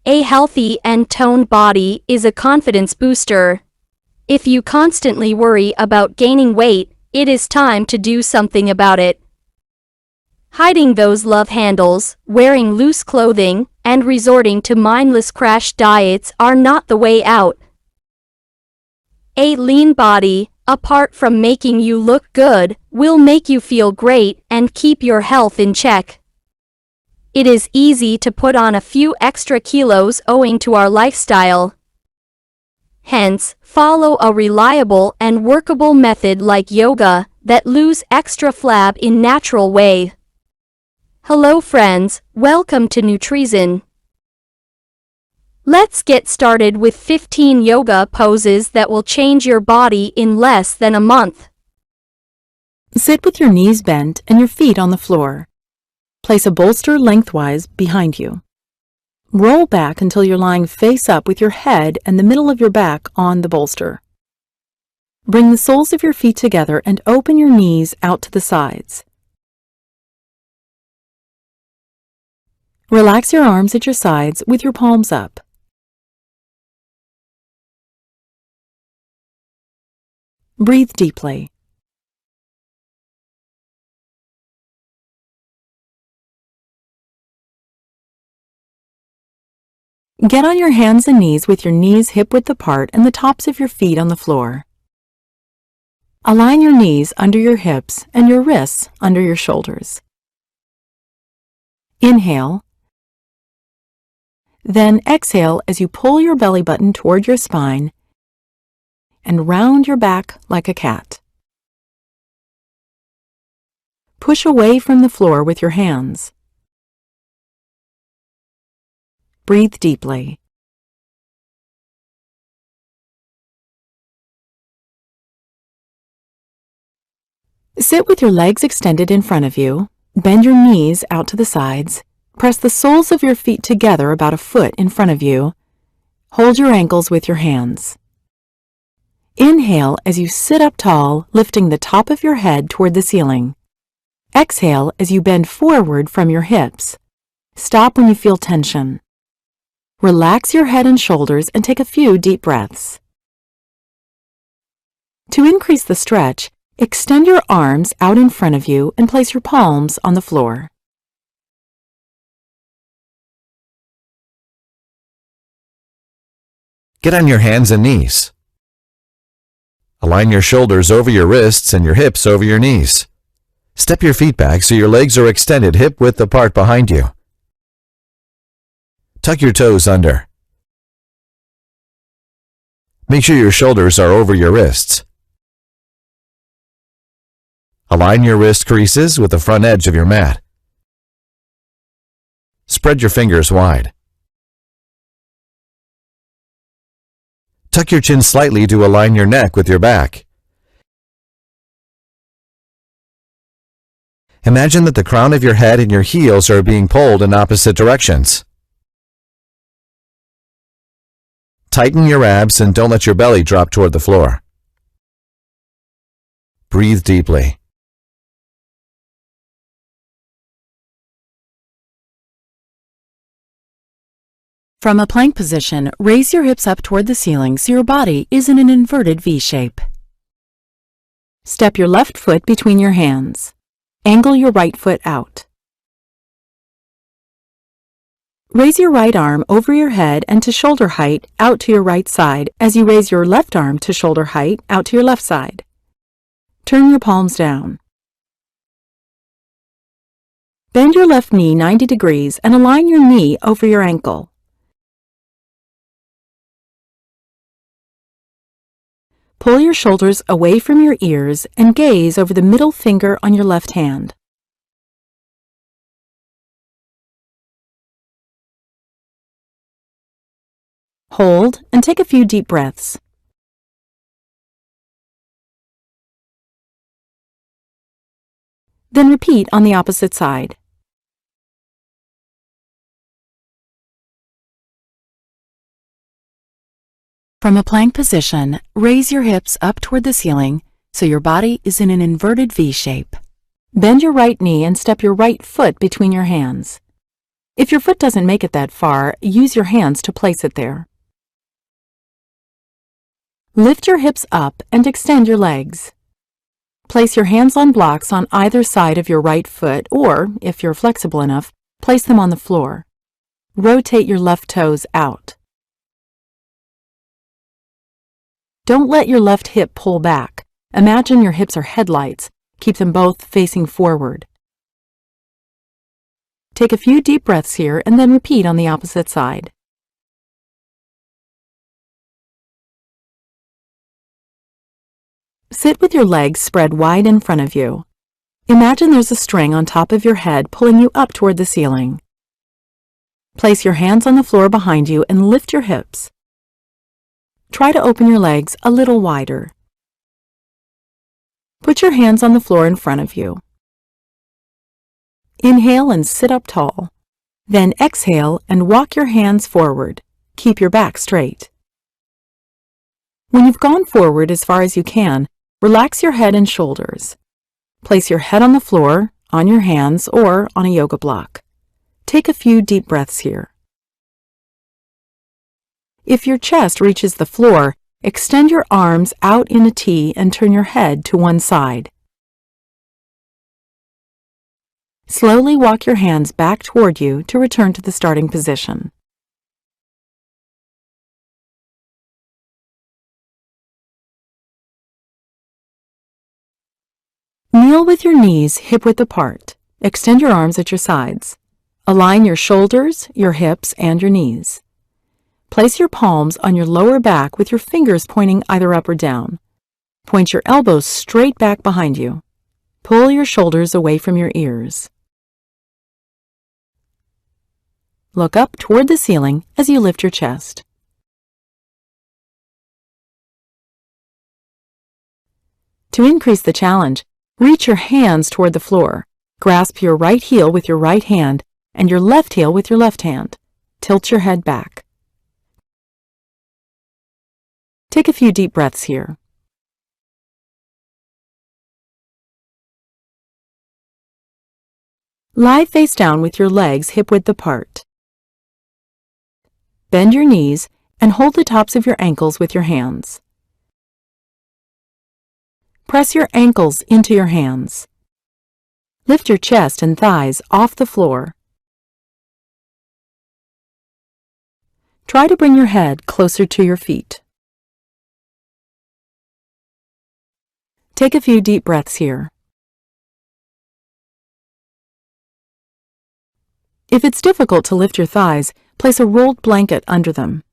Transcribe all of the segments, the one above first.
A healthy and toned body is a confidence booster. If you constantly worry about gaining weight, it is time to do something about it. Hiding those love handles, wearing loose clothing, and resorting to mindless crash diets are not the way out. A lean body, apart from making you look good, will make you feel great and keep your health in check. It is easy to put on a few extra kilos owing to our lifestyle. Hence, follow a reliable and workable method like yoga that lose extra flab in natural way. Hello friends, welcome to Nutrizon. Let's get started with 15 yoga poses that will change your body in less than a month. Sit with your knees bent and your feet on the floor. Place a bolster lengthwise behind you. Roll back until you're lying face up with your head and the middle of your back on the bolster. Bring the soles of your feet together and open your knees out to the sides. Relax your arms at your sides with your palms up. Breathe deeply. Get on your hands and knees with your knees hip-width apart and the tops of your feet on the floor. Align your knees under your hips and your wrists under your shoulders. Inhale. Then exhale as you pull your belly button toward your spine and round your back like a cat. Push away from the floor with your hands. Breathe deeply. Sit with your legs extended in front of you. Bend your knees out to the sides. Press the soles of your feet together about a foot in front of you. Hold your ankles with your hands. Inhale as you sit up tall, lifting the top of your head toward the ceiling. Exhale as you bend forward from your hips. Stop when you feel tension. Relax your head and shoulders and take a few deep breaths. To increase the stretch, extend your arms out in front of you and place your palms on the floor. Get on your hands and knees. Align your shoulders over your wrists and your hips over your knees. Step your feet back so your legs are extended hip-width apart behind you. Tuck your toes under. Make sure your shoulders are over your wrists. Align your wrist creases with the front edge of your mat. Spread your fingers wide. Tuck your chin slightly to align your neck with your back. Imagine that the crown of your head and your heels are being pulled in opposite directions. Tighten your abs and don't let your belly drop toward the floor. Breathe deeply. From a plank position, raise your hips up toward the ceiling so your body is in an inverted V shape. Step your left foot between your hands. Angle your right foot out. Raise your right arm over your head and to shoulder height out to your right side as you raise your left arm to shoulder height out to your left side. Turn your palms down. Bend your left knee 90 degrees and align your knee over your ankle. Pull your shoulders away from your ears and gaze over the middle finger on your left hand. Hold and take a few deep breaths. Then repeat on the opposite side. From a plank position, raise your hips up toward the ceiling so your body is in an inverted V shape. Bend your right knee and step your right foot between your hands. If your foot doesn't make it that far, use your hands to place it there. Lift your hips up and extend your legs. Place your hands on blocks on either side of your right foot, or, if you're flexible enough, place them on the floor. Rotate your left toes out. Don't let your left hip pull back. Imagine your hips are headlights. Keep them both facing forward. Take a few deep breaths here and then repeat on the opposite side. Sit with your legs spread wide in front of you. Imagine there's a string on top of your head pulling you up toward the ceiling. Place your hands on the floor behind you and lift your hips. Try to open your legs a little wider. Put your hands on the floor in front of you. Inhale and sit up tall. Then exhale and walk your hands forward. Keep your back straight. When you've gone forward as far as you can, relax your head and shoulders. Place your head on the floor, on your hands, or on a yoga block. Take a few deep breaths here. If your chest reaches the floor, extend your arms out in a T and turn your head to one side. Slowly walk your hands back toward you to return to the starting position. Kneel with your knees hip-width apart. Extend your arms at your sides. Align your shoulders, your hips, and your knees. Place your palms on your lower back with your fingers pointing either up or down. Point your elbows straight back behind you. Pull your shoulders away from your ears. Look up toward the ceiling as you lift your chest. To increase the challenge, reach your hands toward the floor. Grasp your right heel with your right hand and your left heel with your left hand. Tilt your head back. Take a few deep breaths here. Lie face down with your legs hip-width apart. Bend your knees and hold the tops of your ankles with your hands. Press your ankles into your hands. Lift your chest and thighs off the floor. Try to bring your head closer to your feet. Take a few deep breaths here. If it's difficult to lift your thighs, place a rolled blanket under them.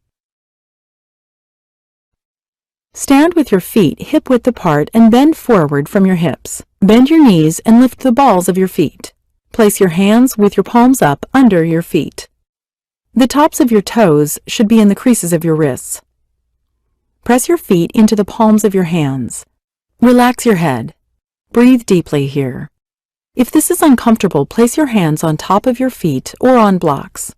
Stand with your feet hip-width apart and bend forward from your hips. Bend your knees and lift the balls of your feet. Place your hands with your palms up under your feet. The tops of your toes should be in the creases of your wrists. Press your feet into the palms of your hands. Relax your head. Breathe deeply here. If this is uncomfortable, place your hands on top of your feet or on blocks.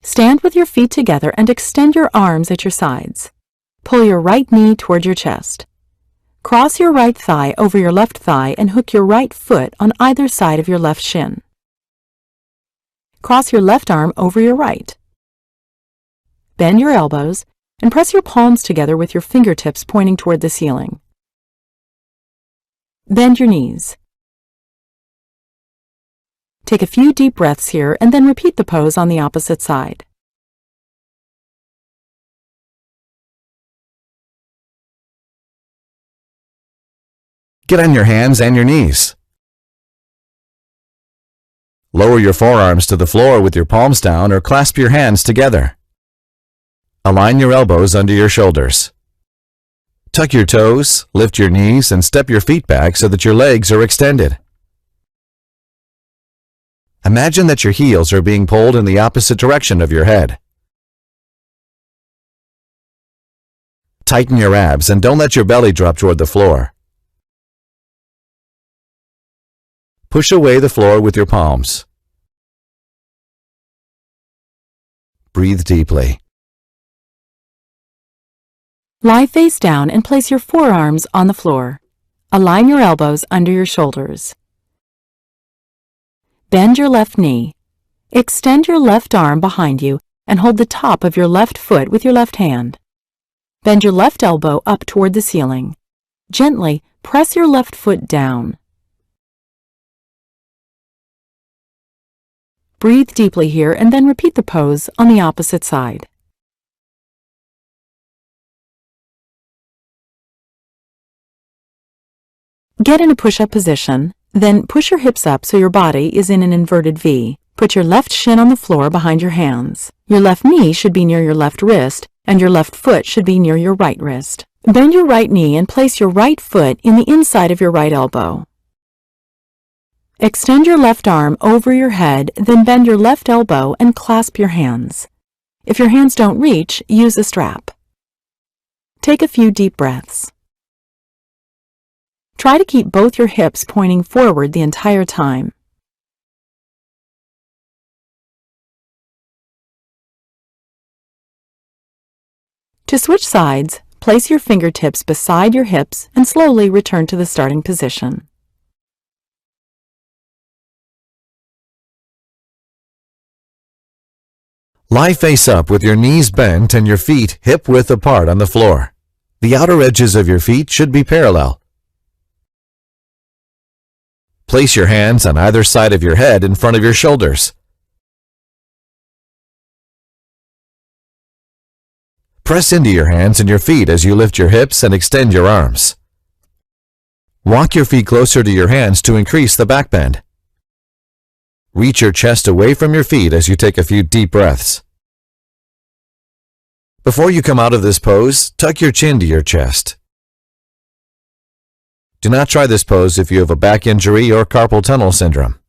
Stand with your feet together and extend your arms at your sides. Pull your right knee toward your chest. Cross your right thigh over your left thigh and hook your right foot on either side of your left shin. Cross your left arm over your right. Bend your elbows and press your palms together with your fingertips pointing toward the ceiling. Bend your knees. Take a few deep breaths here and then repeat the pose on the opposite side. Get on your hands and your knees. Lower your forearms to the floor with your palms down or clasp your hands together. Align your elbows under your shoulders. Tuck your toes, lift your knees, and step your feet back so that your legs are extended. Imagine that your heels are being pulled in the opposite direction of your head. Tighten your abs and don't let your belly drop toward the floor. Push away the floor with your palms. Breathe deeply. Lie face down and place your forearms on the floor. Align your elbows under your shoulders. Bend your left knee. Extend your left arm behind you and hold the top of your left foot with your left hand. Bend your left elbow up toward the ceiling. Gently press your left foot down. Breathe deeply here and then repeat the pose on the opposite side. Get in a push-up position, then push your hips up so your body is in an inverted V. Put your left shin on the floor behind your hands. Your left knee should be near your left wrist, and your left foot should be near your right wrist. Bend your right knee and place your right foot in the inside of your right elbow. Extend your left arm over your head, then bend your left elbow and clasp your hands. If your hands don't reach, use a strap. Take a few deep breaths. Try to keep both your hips pointing forward the entire time. To switch sides, place your fingertips beside your hips and slowly return to the starting position. Lie face up with your knees bent and your feet hip-width apart on the floor. The outer edges of your feet should be parallel. Place your hands on either side of your head in front of your shoulders. Press into your hands and your feet as you lift your hips and extend your arms. Walk your feet closer to your hands to increase the back bend. Reach your chest away from your feet as you take a few deep breaths. Before you come out of this pose, tuck your chin to your chest. Do not try this pose if you have a back injury or carpal tunnel syndrome.